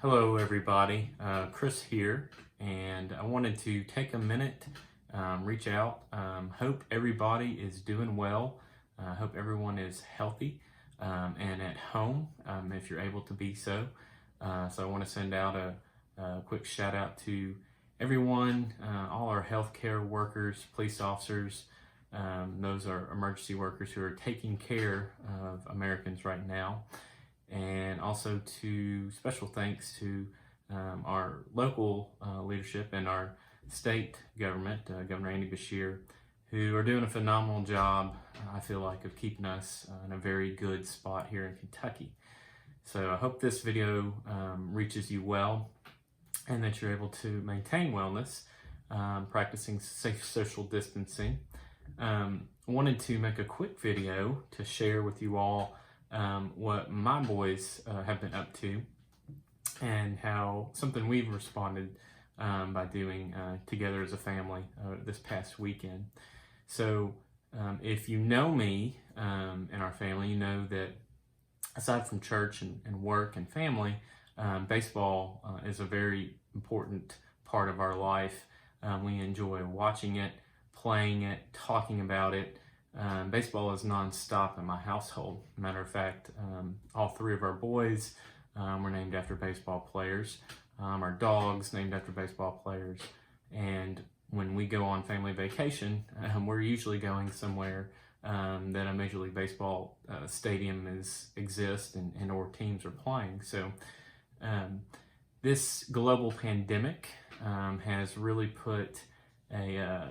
Hello everybody, Chris here, and I wanted to take a minute, reach out, hope everybody is doing well, hope everyone is healthy and at home if you're able to be so. So I want to send out a quick shout out to everyone, all our healthcare workers, police officers, those are emergency workers who are taking care of Americans right now. And also to special thanks to our local leadership and our state government, Governor Andy Beshear, who are doing a phenomenal job, I feel like, of keeping us in a very good spot here in Kentucky. So I hope this video reaches you well and that you're able to maintain wellness, practicing safe social distancing. I wanted to make a quick video to share with you all what my boys have been up to and how something we've responded by doing together as a family this past weekend. So if you know me and our family, you know that aside from church and work and family, baseball is a very important part of our life. We enjoy watching it, playing it, talking about it. Baseball is non-stop in my household. Matter of fact, all three of our boys were named after baseball players. Our dog's named after baseball players. And when we go on family vacation, we're usually going somewhere that a Major League Baseball stadium exists and or teams are playing. So this global pandemic has really put a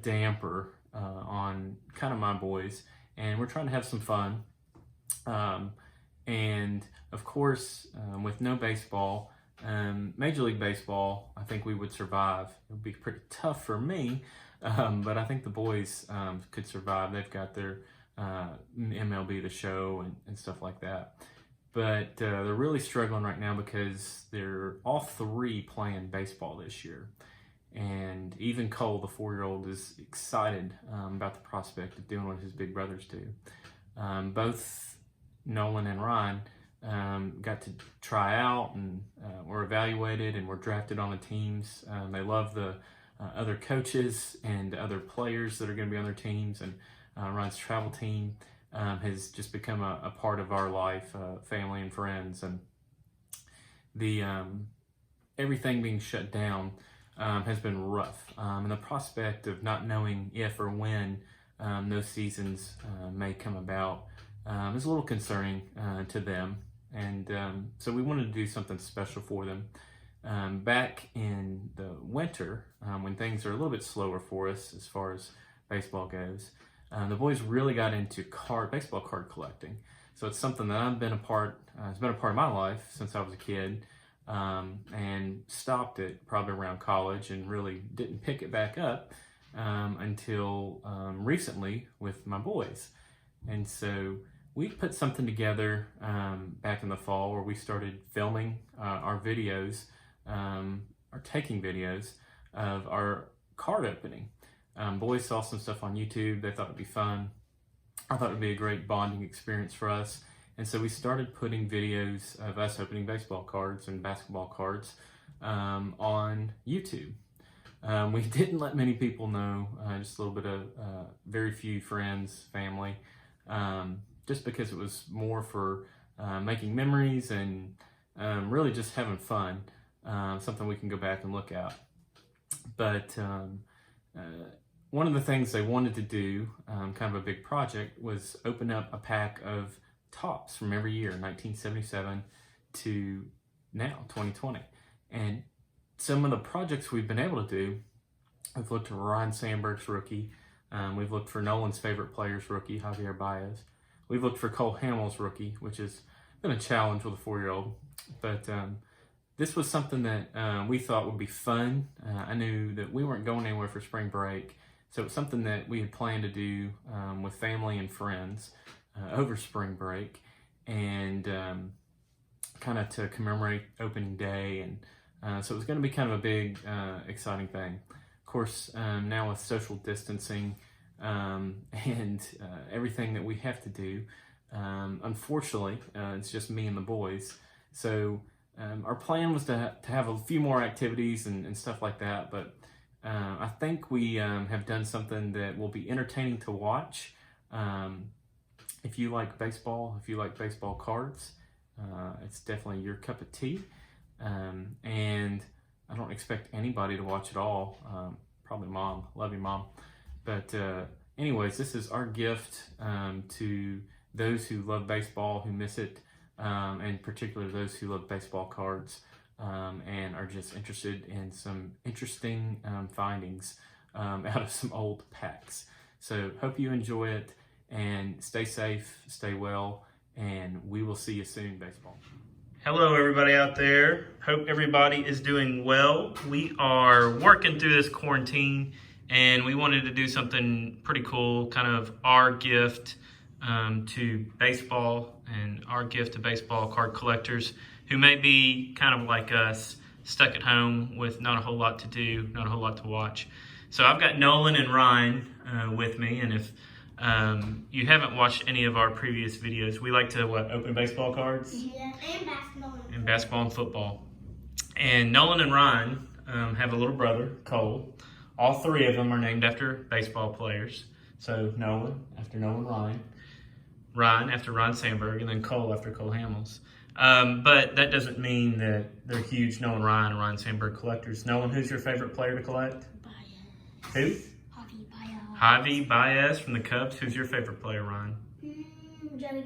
damper on kind of my boys, and we're trying to have some fun. And of course, with no baseball, Major League Baseball, I think we would survive. It would be pretty tough for me, but I think the boys could survive. They've got their MLB The Show and stuff like that. But they're really struggling right now because they're all three playing baseball this year. And even Cole, the 4-year-old, is excited about the prospect of doing what his big brothers do. Both Nolan and Ryne got to try out and were evaluated and were drafted on the teams. They love the other coaches and other players that are going to be on their teams. And Ryne's travel team has just become a part of our life, family and friends. And the everything being shut down has been rough, and the prospect of not knowing if or when those seasons may come about is a little concerning to them, and so we wanted to do something special for them. Back in the winter, when things are a little bit slower for us as far as baseball goes, the boys really got into baseball card collecting. So it's something that I've been a part. It's been a part of my life since I was a kid. And stopped it probably around college and really didn't pick it back up until recently with my boys. And so we put something together back in the fall where we started filming our videos, or taking videos of our card opening. Boys saw some stuff on YouTube. They thought it'd be fun. I thought it'd be a great bonding experience for us. And so we started putting videos of us opening baseball cards and basketball cards on YouTube. We didn't let many people know, just a little bit of very few friends, family, just because it was more for making memories and really just having fun, something we can go back and look at. But one of the things they wanted to do, kind of a big project, was open up a pack of tops from every year, 1977 to now, 2020. And some of the projects we've been able to do, we've looked at Ryne Sandberg's rookie, we've looked for Nolan's favorite player's rookie, Javier Baez. We've looked for Cole Hamels' rookie, which has been a challenge with a 4-year-old. But this was something that we thought would be fun. I knew that we weren't going anywhere for spring break, so it was something that we had planned to do with family and friends over spring break, and kind of to commemorate opening day. And so it was going to be kind of a big, exciting thing. Of course, now with social distancing and everything that we have to do, unfortunately, it's just me and the boys. So our plan was to have a few more activities and stuff like that, but I think we have done something that will be entertaining to watch. If you like baseball, if you like baseball cards, it's definitely your cup of tea. And I don't expect anybody to watch it all. Probably Mom. Love you, Mom. But anyways, this is our gift to those who love baseball, who miss it, and particularly those who love baseball cards and are just interested in some interesting findings out of some old packs. So hope you enjoy it, and stay safe, stay well, and we will see you soon, baseball. Hello everybody out there. Hope everybody is doing well. We are working through this quarantine and we wanted to do something pretty cool, kind of our gift to baseball and our gift to baseball card collectors who may be kind of like us, stuck at home with not a whole lot to do, not a whole lot to watch. So I've got Nolan and Ryne with me, and if you haven't watched any of our previous videos, we like to open baseball cards? Yeah, and basketball. And basketball and football. And Nolan and Ryne have a little brother, Cole. All three of them are named after baseball players. So Nolan after Nolan Ryne, Ryne after Ryne Sandberg, and then Cole after Cole Hamels. But that doesn't mean that they're huge Nolan Ryne and Ryne Sandberg collectors. Nolan, who's your favorite player to collect? Baez. Who? Javi Baez from the Cubs. Who's your favorite player, Ryne? Joey Gallo.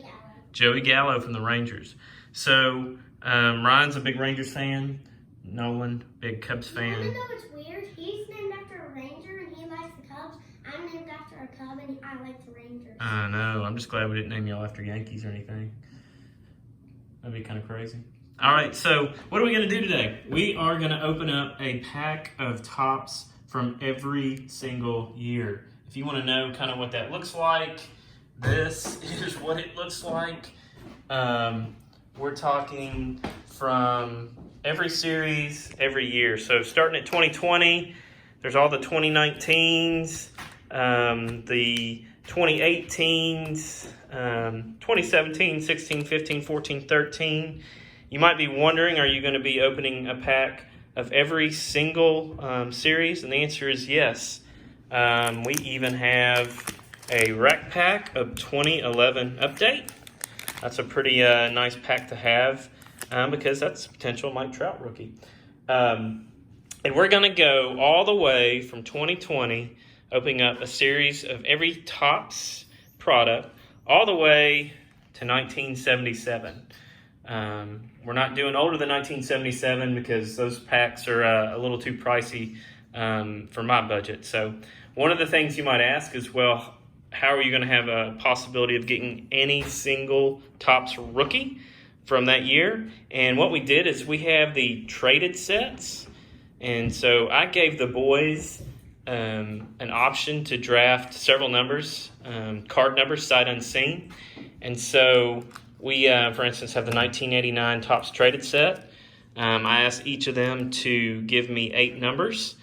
Joey Gallo from the Rangers. So Ryan's a big Rangers fan. Nolan, big Cubs fan. You know what's weird? He's named after a Ranger and he likes the Cubs. I'm named after a Cub and I like the Rangers. I know. I'm just glad we didn't name y'all after Yankees or anything. That'd be kind of crazy. All right, so what are we going to do today? We are going to open up a pack of tops from every single year. If you want to know kind of what that looks like, this is what it looks like. We're talking from every series, every year. So starting at 2020, there's all the 2019s, the 2018s, 2017, 16, 15, 14, 13. You might be wondering, are you going to be opening a pack of every single series? And the answer is yes. We even have a rack pack of 2011 update. That's a pretty nice pack to have because that's a potential Mike Trout rookie. And we're going to go all the way from 2020, opening up a series of every Topps product, all the way to 1977. We're not doing older than 1977 because those packs are a little too pricey for my budget. So one of the things you might ask is, well, how are you going to have a possibility of getting any single Topps rookie from that year? And what we did is we have the traded sets. And so I gave the boys an option to draft several numbers, card numbers, sight unseen. And so we, for instance, have the 1989 Topps traded set. I asked each of them to give me 8 numbers.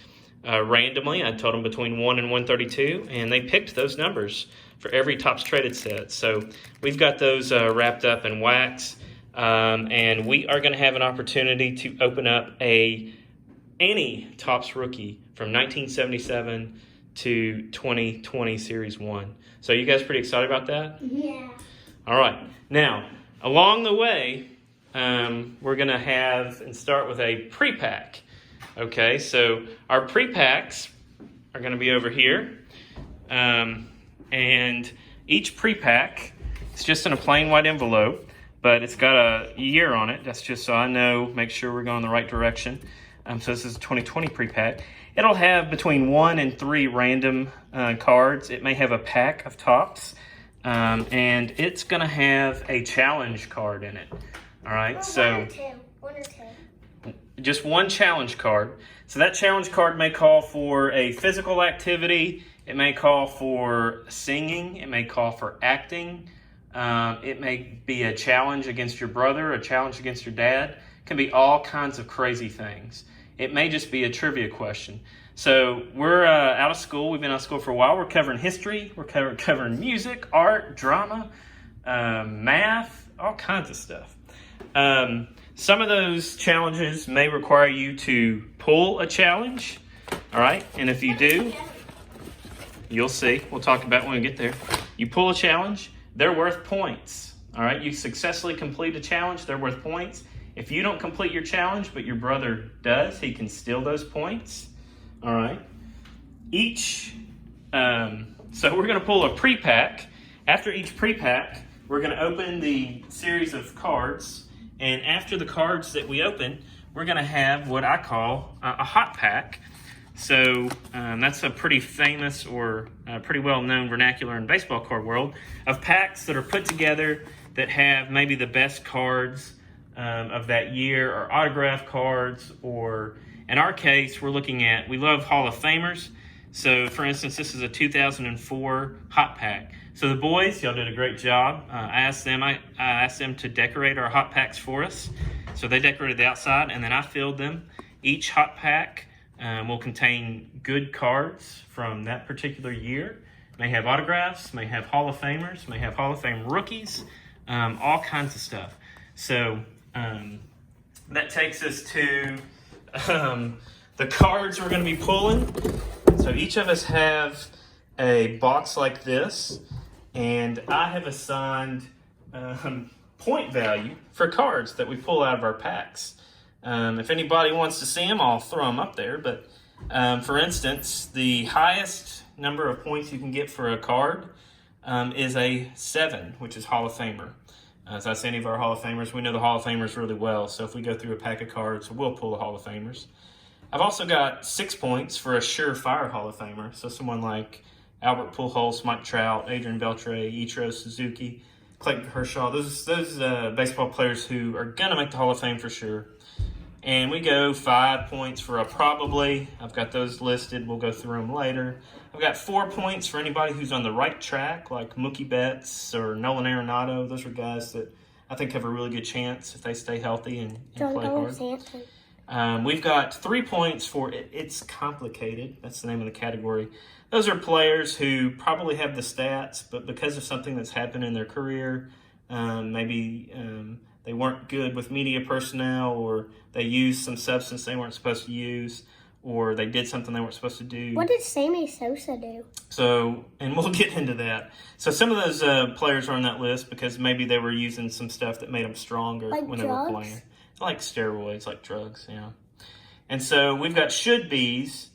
Randomly, I told them between 1 and 132, and they picked those numbers for every Topps traded set. So we've got those wrapped up in wax, and we are going to have an opportunity to open up any Topps rookie from 1977 to 2020 Series 1. So you guys pretty excited about that? Yeah. All right. Now, along the way, we're going to have and start with a pre-pack. Okay, so our pre-packs are going to be over here. And each pre-pack is just in a plain white envelope, but it's got a year on it. That's just so I know, make sure we're going the right direction. So this is a 2020 pre-pack. It'll have between 1 and 3 random cards. It may have a pack of Topps, and it's going to have a challenge card in it. All right, Well, so one or two. just one challenge card. So that challenge card may call for a physical activity. It may call for singing. It may call for acting. It may be a challenge against your brother, a challenge against your dad. It can be all kinds of crazy things. It may just be a trivia question. So we're out of school. We've been out of school for a while. We're covering history. We're covering music, art, drama, math, all kinds of stuff. Some of those challenges may require you to pull a challenge. All right, and if you do, you'll see. We'll talk about it when we get there. You pull a challenge, they're worth points. All right, you successfully complete a challenge, they're worth points. If you don't complete your challenge, but your brother does, he can steal those points. All right. So we're going to pull a pre-pack. After each pre-pack, we're going to open the series of cards. And after the cards that we open, we're going to have what I call a hot pack. So that's a pretty famous or pretty well-known vernacular in baseball card world of packs that are put together that have maybe the best cards of that year, or autograph cards, or in our case, we love Hall of Famers. So for instance, this is a 2004 hot pack. So the boys, y'all did a great job. I asked them to decorate our hot packs for us. So they decorated the outside, and then I filled them. Each hot pack will contain good cards from that particular year. May have autographs, may have Hall of Famers, may have Hall of Fame rookies, all kinds of stuff. So that takes us to the cards we're going to be pulling. So each of us have a box like this, and I have assigned point value for cards that we pull out of our packs. If anybody wants to see them, I'll throw them up there. But for instance, the highest number of points you can get for a card is a 7, which is Hall of Famer. As I say, any of our Hall of Famers, we know the Hall of Famers really well. So if we go through a pack of cards, we'll pull the Hall of Famers. I've also got 6 points for a surefire Hall of Famer. So someone like Albert Pujols, Mike Trout, Adrian Beltre, Ichiro Suzuki, Clayton Kershaw. Those baseball players who are going to make the Hall of Fame for sure. And we go 5 points for a probably. I've got those listed. We'll go through them later. I've got 4 points for anybody who's on the right track, like Mookie Betts or Nolan Arenado. Those are guys that I think have a really good chance if they stay healthy and play hard. We've got 3 points for It's Complicated. That's the name of the category. Those are players who probably have the stats, but because of something that's happened in their career, maybe they weren't good with media personnel, or they used some substance they weren't supposed to use, or they did something they weren't supposed to do. What did Sammy Sosa do? So, and we'll get into that. So some of those players are on that list because maybe they were using some stuff that made them stronger when they were playing. Like steroids, like drugs, yeah. And so we've got should-bes,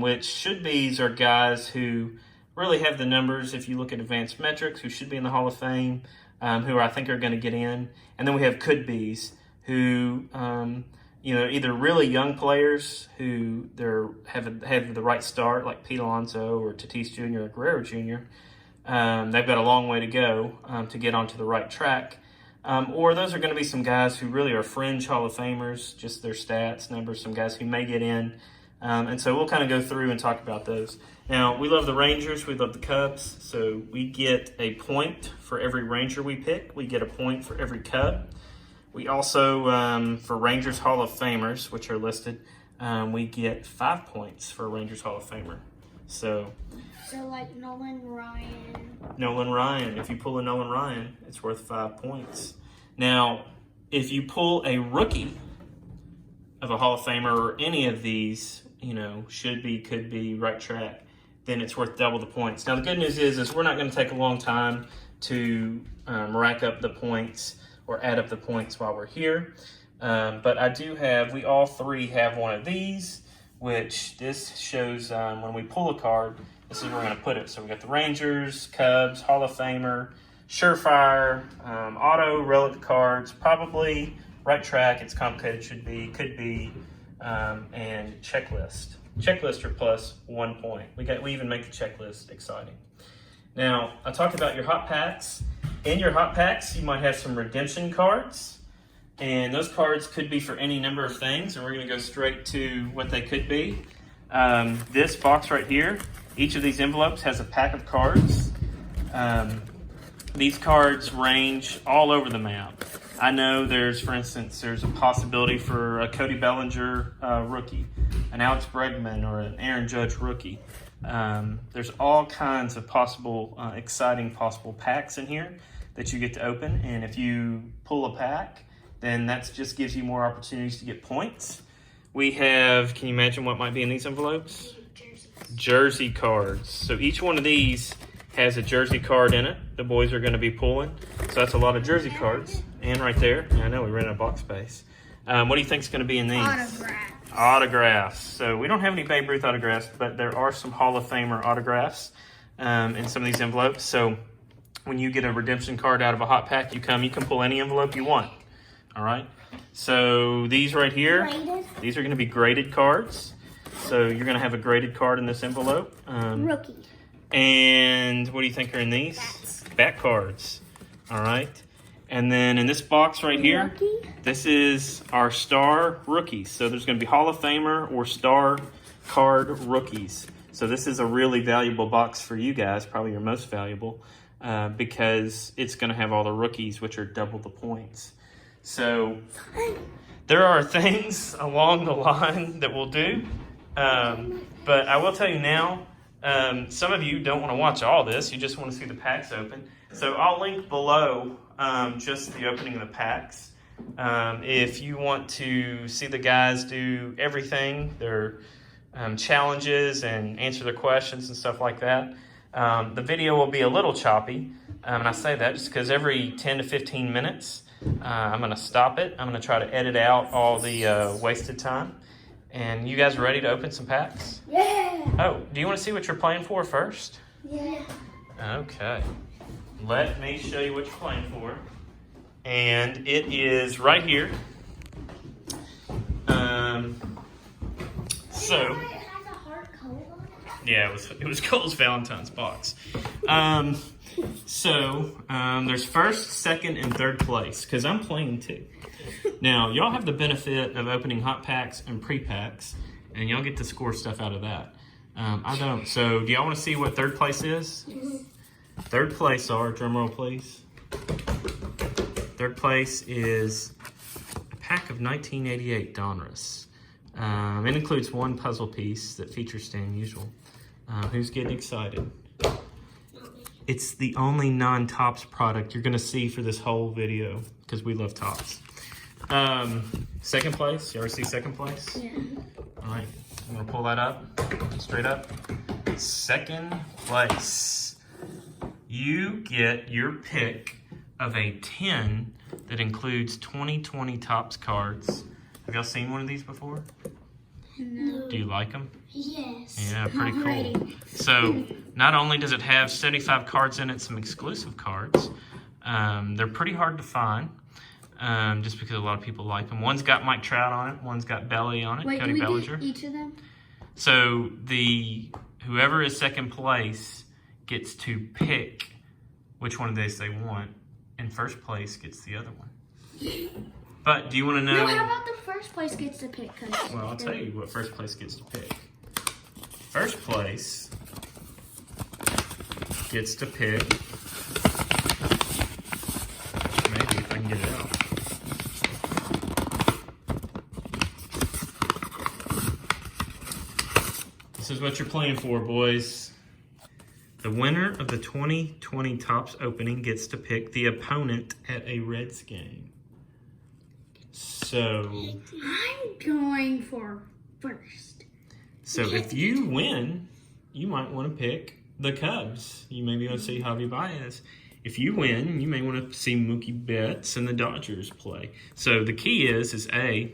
which should-bes are guys who really have the numbers, if you look at advanced metrics, who should be in the Hall of Fame, who I think are going to get in. And then we have could-bes, who, either really young players who have the right start, like Pete Alonso or Tatis Jr. or Guerrero Jr. They've got a long way to go to get onto the right track. Or those are going to be some guys who really are fringe Hall of Famers, just their stats, numbers, some guys who may get in. And so we'll kind of go through and talk about those. Now, we love the Rangers, we love the Cubs, so we get a point for every Ranger we pick. We get a point for every Cub. We also, for Rangers Hall of Famers, which are listed, we get 5 points for Rangers Hall of Famer. So like Nolan Ryan. Nolan Ryan. If you pull a Nolan Ryan, it's worth 5 points. Now, if you pull a rookie of a Hall of Famer or any of these, should be, could be, right track, then it's worth double the points. Now, the good news is we're not going to take a long time to rack up the points or add up the points while we're here. But we all three have one of these, which this shows when we pull a card, this is where we're going to put it. So we got the Rangers, Cubs, Hall of Famer, surefire, auto, relic cards, probably, right track, it's complicated, should be, could be, and checklist. Checklist are plus 1 point. We even make the checklist exciting. Now, I talked about your hot packs. In your hot packs, you might have some redemption cards, and those cards could be for any number of things, and we're going to go straight to what they could be. This box right here, each of these envelopes has a pack of cards. These cards range all over the map. I know for instance, there's a possibility for a Cody Bellinger rookie, an Alex Bregman, or an Aaron Judge rookie. There's all kinds of possible, exciting possible packs in here that you get to open. And if you pull a pack then that just gives you more opportunities to get points. We have, can you imagine what might be in these envelopes? Jersey cards. So each one of these has a jersey card in it. The boys are going to be pulling. So that's a lot of jersey cards. And right there, I know we ran out of box space. What do you think is going to be in these? Autographs. So we don't have any Babe Ruth autographs, but there are some Hall of Famer autographs in some of these envelopes. So when you get a redemption card out of a hot pack, you can pull any envelope you want. All right. So these right here, these are going to be graded cards. So you're going to have a graded card in this envelope. Rookie. And what do you think are in these? Back cards. All right. And then in this box right here, this is our star rookies. So there's going to be Hall of Famer or star card rookies. So this is a really valuable box for you guys, probably your most valuable, because it's going to have all the rookies, which are double the points. So there are things along the line that we'll do. But I will tell you now, some of you don't want to watch all this. You just want to see the packs open. So I'll link below just the opening of the packs. If you want to see the guys do everything, their challenges and answer their questions and stuff like that, the video will be a little choppy. And I say that just because every 10 to 15 minutes, I'm going to stop it. I'm going to try to edit out all the wasted time. And you guys ready to open some packs? Yeah. Oh, do you want to see what you're playing for first? Yeah. Okay. Let me show you what you're playing for. And it is right here. So, It has a heart Cole on it. yeah, it was Cole's Valentine's box. There's first, second, and third place, because I'm playing too. Now, y'all have the benefit of opening hot packs and pre-packs, and y'all get to score stuff out of that. I don't. So, do y'all want to see what third place is? Third place are, drumroll please. Third place is a pack of 1988 Donruss. It includes one puzzle piece that features Stan Musial. Who's getting excited? It's the only non-Topps product you're going to see for this whole video because we love Topps. Second place. You ever see second place? Yeah. All right. I'm going to pull that up. Straight up. Second place. You get your pick of a 10 that includes 2020 Topps cards. Have y'all seen one of these before? No. Do you like them? Yes. Yeah, pretty cool. Already. So not only does it have 75 cards in it, some exclusive cards, they're pretty hard to find just because a lot of people like them. One's got Mike Trout on it. One's got Belly on it, Wait, Cody do we Bellinger. do each of them? So whoever is second place gets to pick which one of these they want, and first place gets the other one. But do you want to know? No, how about the first place gets to pick? Well, I'll tell you what first place gets to pick. First place gets to pick. Maybe if I can get it out. This is what you're playing for, boys. The winner of the 2020 Topps opening gets to pick the opponent at a Reds game. So I'm going for first. So if you win, you might want to pick the Cubs. You maybe want to see Javi Baez. If you win, you may want to see Mookie Betts and the Dodgers play. So the key is A,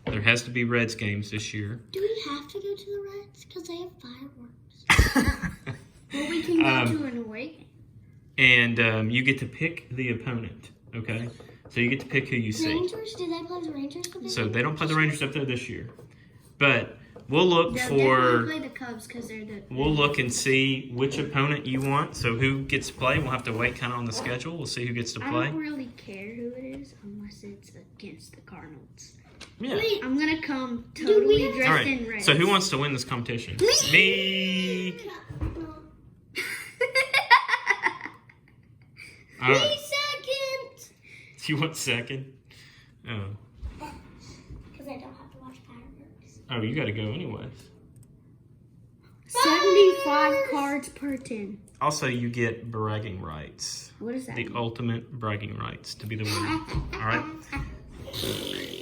there has to be Reds games this year. Do we have to go to the Reds? Because they have fireworks. Well, we can go to an away game. And you get to pick the opponent, okay? So you get to pick who you see. Rangers? Do they play the Rangers? So they don't play the Rangers up there this year. But we'll look They'll for... definitely play the Cubs because they're the... We'll look and see which opponent you want. So who gets to play. We'll have to wait kind of on the schedule. We'll see who gets to I play. don't really care who it is unless it's against the Cardinals. Yeah. Wait, I'm going to come totally dressed All right. in red. So who wants to win this competition? Me! All right. second! You want second? Oh. Because I don't have to watch fireworks. Oh, you got to go anyways. 75 cards per 10. Also, you get bragging rights. What is that? The ultimate bragging rights to be the winner. All right. it.